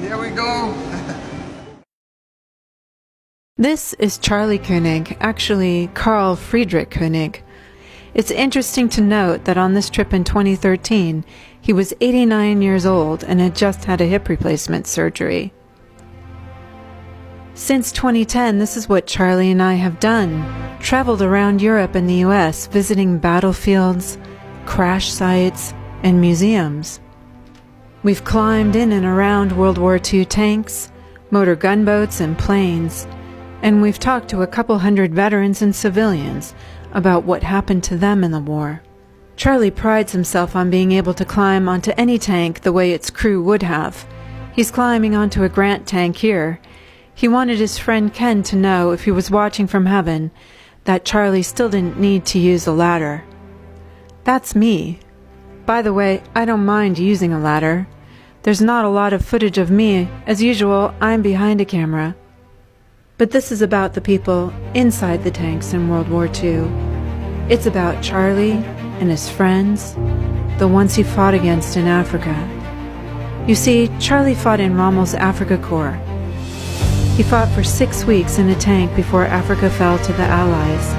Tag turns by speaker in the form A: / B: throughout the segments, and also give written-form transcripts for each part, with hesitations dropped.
A: Here we go.
B: This is Charlie König, actually Karl Friedrich König. It's interesting to note that on this trip in 2013, he was 89 years old and had just had a hip replacement surgery. Since 2010, this is what Charlie and I have done. Traveled around Europe and the US, visiting battlefields, crash sites, and museums. We've climbed in and around World War II tanks, motor gunboats, and planes, and we've talked to a couple hundred veterans and civilians about what happened to them in the war. Charlie prides himself on being able to climb onto any tank the way its crew would have. He's climbing onto a Grant tank here. He wanted his friend Ken to know, if he was watching from heaven, that Charlie still didn't need to use a ladder. That's me. By the way, I don't mind using a ladder. There's not a lot of footage of me. As usual, I'm behind a camera. But this is about the people inside the tanks in World War II. It's about Charlie and his friends, the ones he fought against in Africa. You see, Charlie fought in Rommel's Afrika Korps. He fought for 6 weeks in a tank before Africa fell to the Allies.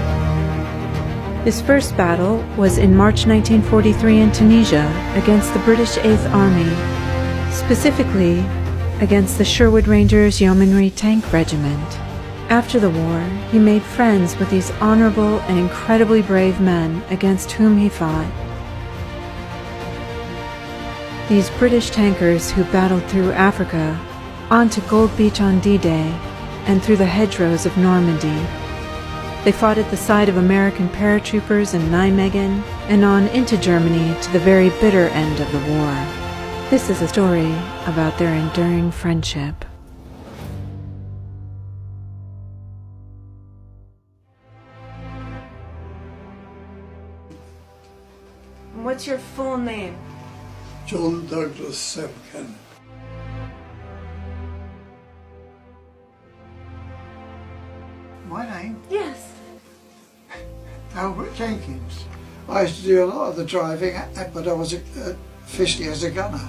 B: His first battle was in March 1943 in Tunisia against the British 8th Army, specifically against the Sherwood Rangers Yeomanry Tank Regiment. After the war, he made friends with these honorable and incredibly brave men against whom he fought. These British tankers who battled through Africa, on to Gold Beach on D-Day, and through the hedgerows of Normandy. They fought at the side of American paratroopers in Nijmegen, and on into Germany to the very bitter end of the war. This is a story about their enduring friendship. What's your full name?
C: John Douglas Semken. My name?
B: Yes.
C: Albert Jenkins. I used to do a lot of the driving, but I was officially as a gunner.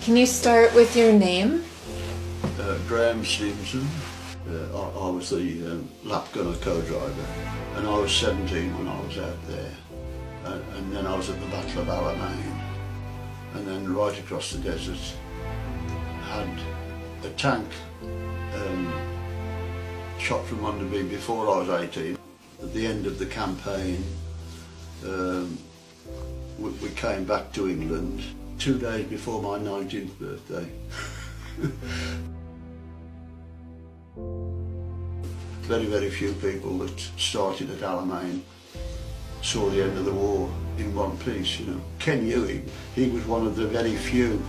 B: Can you start with your name?
D: Graham Stevenson. I was the lap gunner co-driver, and I was 17 when I was out there, and then I was at the Battle of Alamein, and then right across the desert had a tank shot from under me before I was 18. At the end of the campaign, we came back to England 2 days before my 19th birthday. Very, very few people that started at Alamein saw the end of the war in one piece. You know, Ken Ewing, he was one of the very few,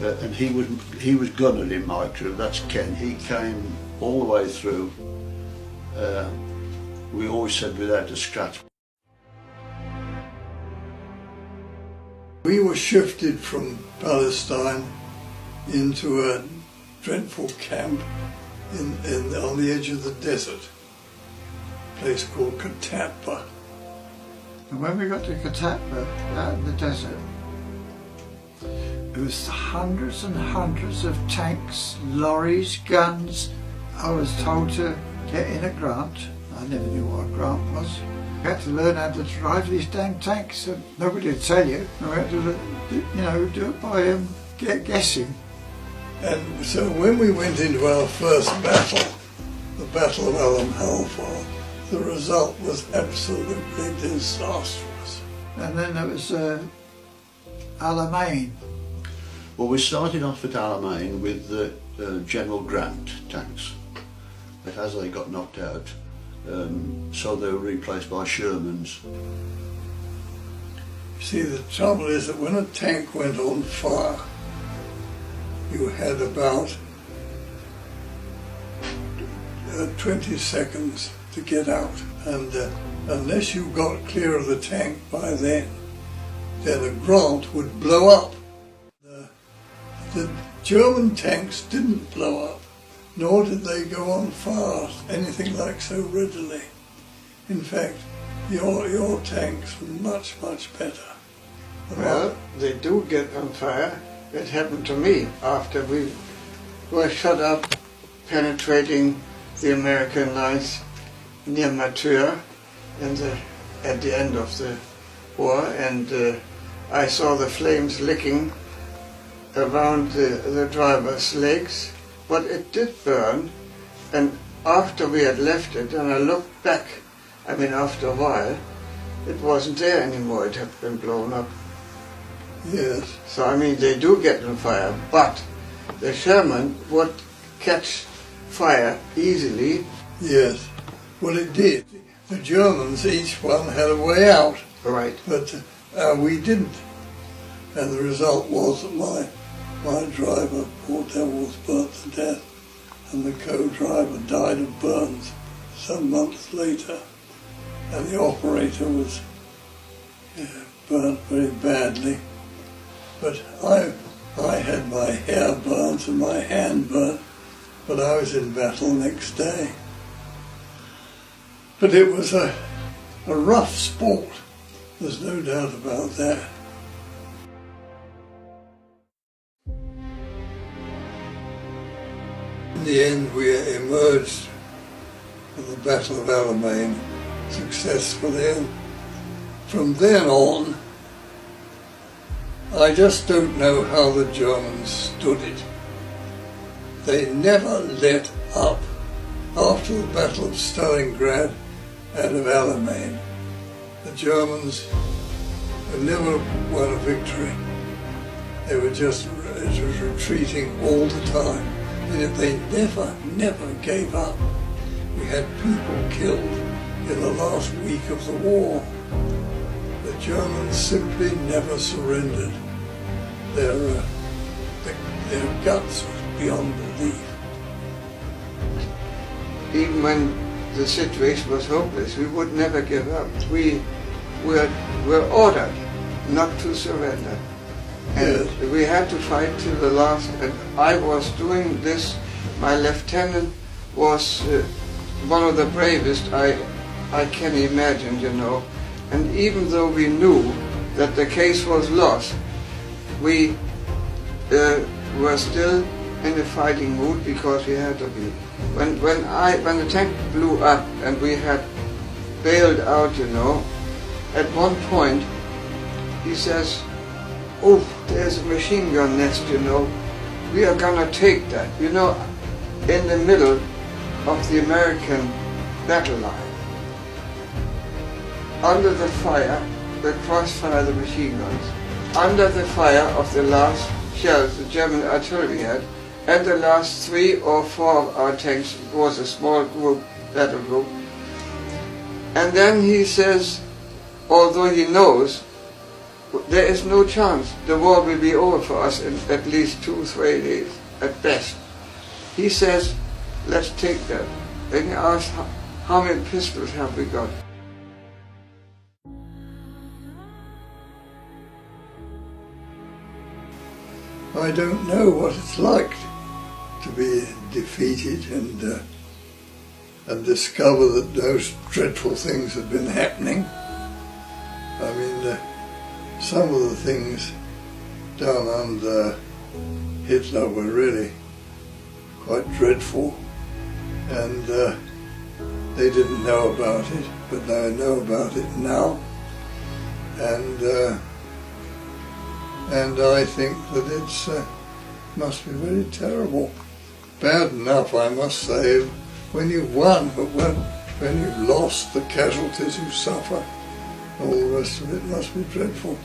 D: and he was gunner in my crew. That's Ken. He came all the way through. We always said without a scratch.
C: We were shifted from Palestine into a dreadful camp on the edge of the desert, a place called Katapa. And when we got to Katapa, out in the desert, there was hundreds and hundreds of tanks, lorries, guns. I was told to get in a grant. I never knew what a grant was. You had to learn how to drive these damn tanks, and nobody would tell you. We had to, do it by guessing. And so when we went into our first battle, the Battle of Alam Halfar, the result was absolutely disastrous. And then there was Alamein.
D: Well, we started off at Alamein with the General Grant tanks, but as they got knocked out, so they were replaced by Shermans.
C: You see, the trouble is that when a tank went on fire, you had about 20 seconds to get out, and unless you got clear of the tank by then a Grant would blow up. The German tanks didn't blow up, nor did they go on fire anything like so readily. In fact, your tanks were much, much better. Well, they do get on fire. It happened to me after we were shot up penetrating the American lines near Mature at the end of the war, and I saw the flames licking around the driver's legs, but it did burn, and after we had left it and I looked back, I mean after a while, it wasn't there anymore, it had been blown up.
A: Yes.
C: So I mean they do get on fire, but the Sherman would catch fire easily.
A: Yes. Well, it did. The Germans, each one had a way out.
C: Right.
A: But we didn't. And the result was that my driver, poor devil, was burnt to death, and the co-driver died of burns some months later, and the operator was burnt very badly. But I had my hair burnt and my hand burnt, but I was in battle next day. But it was a rough sport, there's no doubt about that. In the end, we emerged from the Battle of Alamein successfully, and from then on, I just don't know how the Germans stood it. They never let up after the Battle of Stalingrad and of Alamein. The Germans never won a victory. They were just retreating all the time. And yet they never gave up. We had people killed in the last week of the war. The Germans simply never surrendered. Their guts was beyond belief.
C: Even when the situation was hopeless, we would never give up. We were ordered not to surrender. And
A: Yes.
C: we had to fight till the last, and I was doing this. My lieutenant was one of the bravest I can imagine, you know. And even though we knew that the case was lost, we were still in a fighting mood because we had to be. When the tank blew up and we had bailed out, you know, at one point he says, "Oh, there's a machine gun nest, you know. We are gonna take that." You know, in the middle of the American battle line, under the fire, the crossfire of the machine guns, under the fire of the last shells the German artillery had, and the last 3 or 4 of our tanks was a small group, battle group. And then he says, although he knows there is no chance, the war will be over for us in at least 2-3 days at best, he says, "Let's take that." And he asks, "How many pistols have we got?"
A: I don't know what it's like to be defeated and discover that those dreadful things have been happening. I mean, some of the things down under Hitler were really quite dreadful, and they didn't know about it, but they know about it now, and I think that it's must be very terrible. Bad enough, I must say, when you've won, but when you've lost, the casualties you suffer, all the rest of it must be dreadful.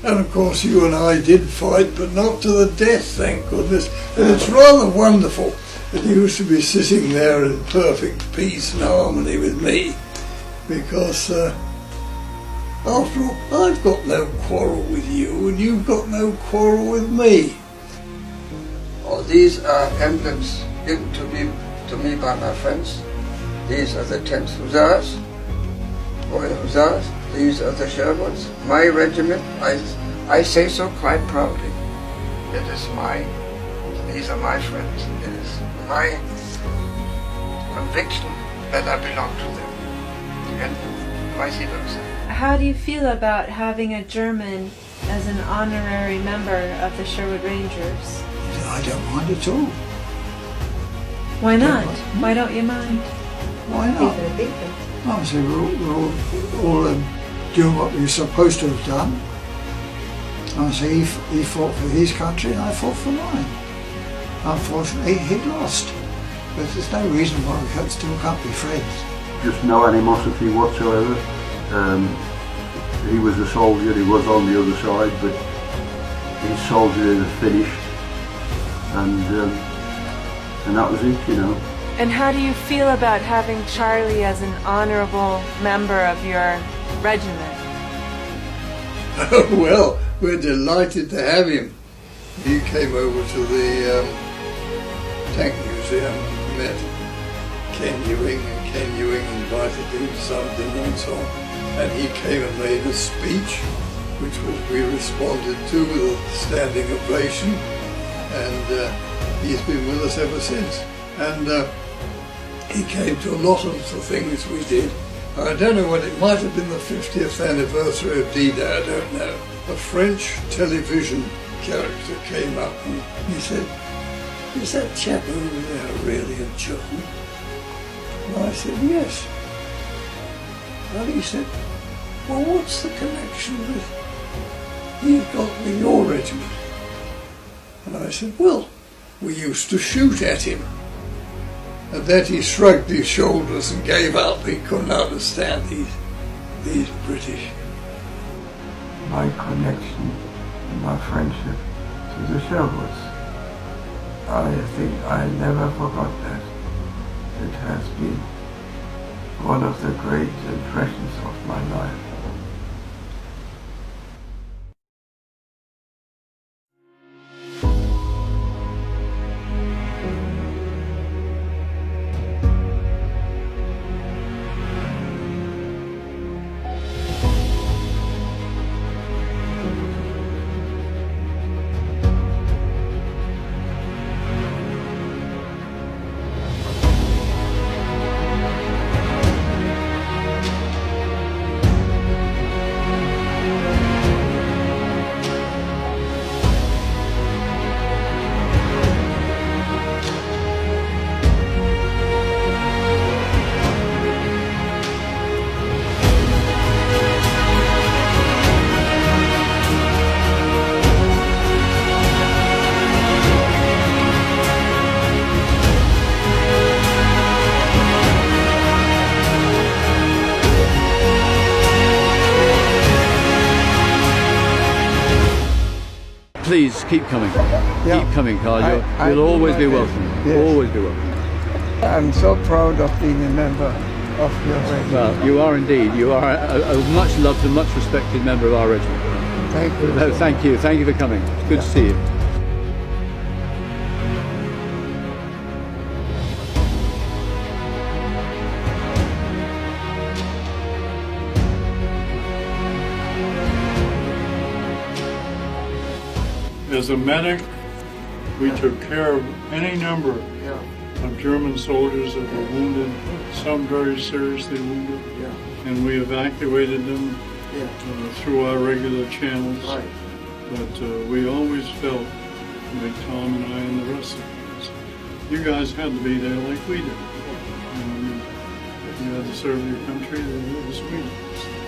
A: And of course you and I did fight, but not to the death, thank goodness. And it's rather wonderful that you used to be sitting there in perfect peace and harmony with me, because after all, I've got no quarrel with you, and you've got no quarrel with me.
C: Oh, these are emblems given to me by my friends. These are the 10th Hussars, Royal Hussars. These are the Sherwoods, my regiment. I say so quite proudly. It is mine. These are my friends. It is my conviction that I belong to them. Twice he looks.
B: How do you feel about having a German as an honorary member of the Sherwood Rangers?
C: I don't mind at all.
B: Why not? Why don't you mind?
C: Why not? Obviously, we're all doing what we were supposed to have done. Obviously, he fought for his country and I fought for mine. Unfortunately, he lost. But there's no reason why we still can't be friends.
E: Just no animosity whatsoever. He was a soldier, he was on the other side, but his soldier had finished. And that was it, you know.
B: And how do you feel about having Charlie as an honorable member of your regiment?
A: Well, we're delighted to have him. He came over to the Tank Museum and met Ken Ewing, and Ken Ewing invited him to some dinner and so on. And he came and made a speech, which we responded to with a standing ovation, and he's been with us ever since. And he came to a lot of the things we did. I don't know what it might have been, the 50th anniversary of D-Day, I don't know. A French television character came up and he said, "Is that chap over there really a German?" And I said, "Yes." And he said, "Well, what's the connection with he's got in your regiment?" And I said, "Well, we used to shoot at him." And then he shrugged his shoulders and gave up. He couldn't understand these British.
F: My connection and my friendship to the Sherwoods, I think I never forgot that. It has been one of the great impressions of my life.
G: Please keep coming.
F: Yeah.
G: Keep coming, Karl.
F: I
G: You'll
F: do
G: always
F: my
G: be
F: best.
G: welcome.
F: Yes.
G: Always be welcome.
F: I'm so proud of being a member of your regiment.
G: Well, you are indeed. You are a much loved and much respected member of our regiment.
F: Thank you.
G: No, thank you. Thank you for coming. It's good to see you.
H: As a medic, we took care of any number of German soldiers that were wounded, some very seriously wounded, and we evacuated them through our regular channels. But we always felt, like Tom and I and the rest of us, you guys had to be there like we did. You had to serve your country as we did.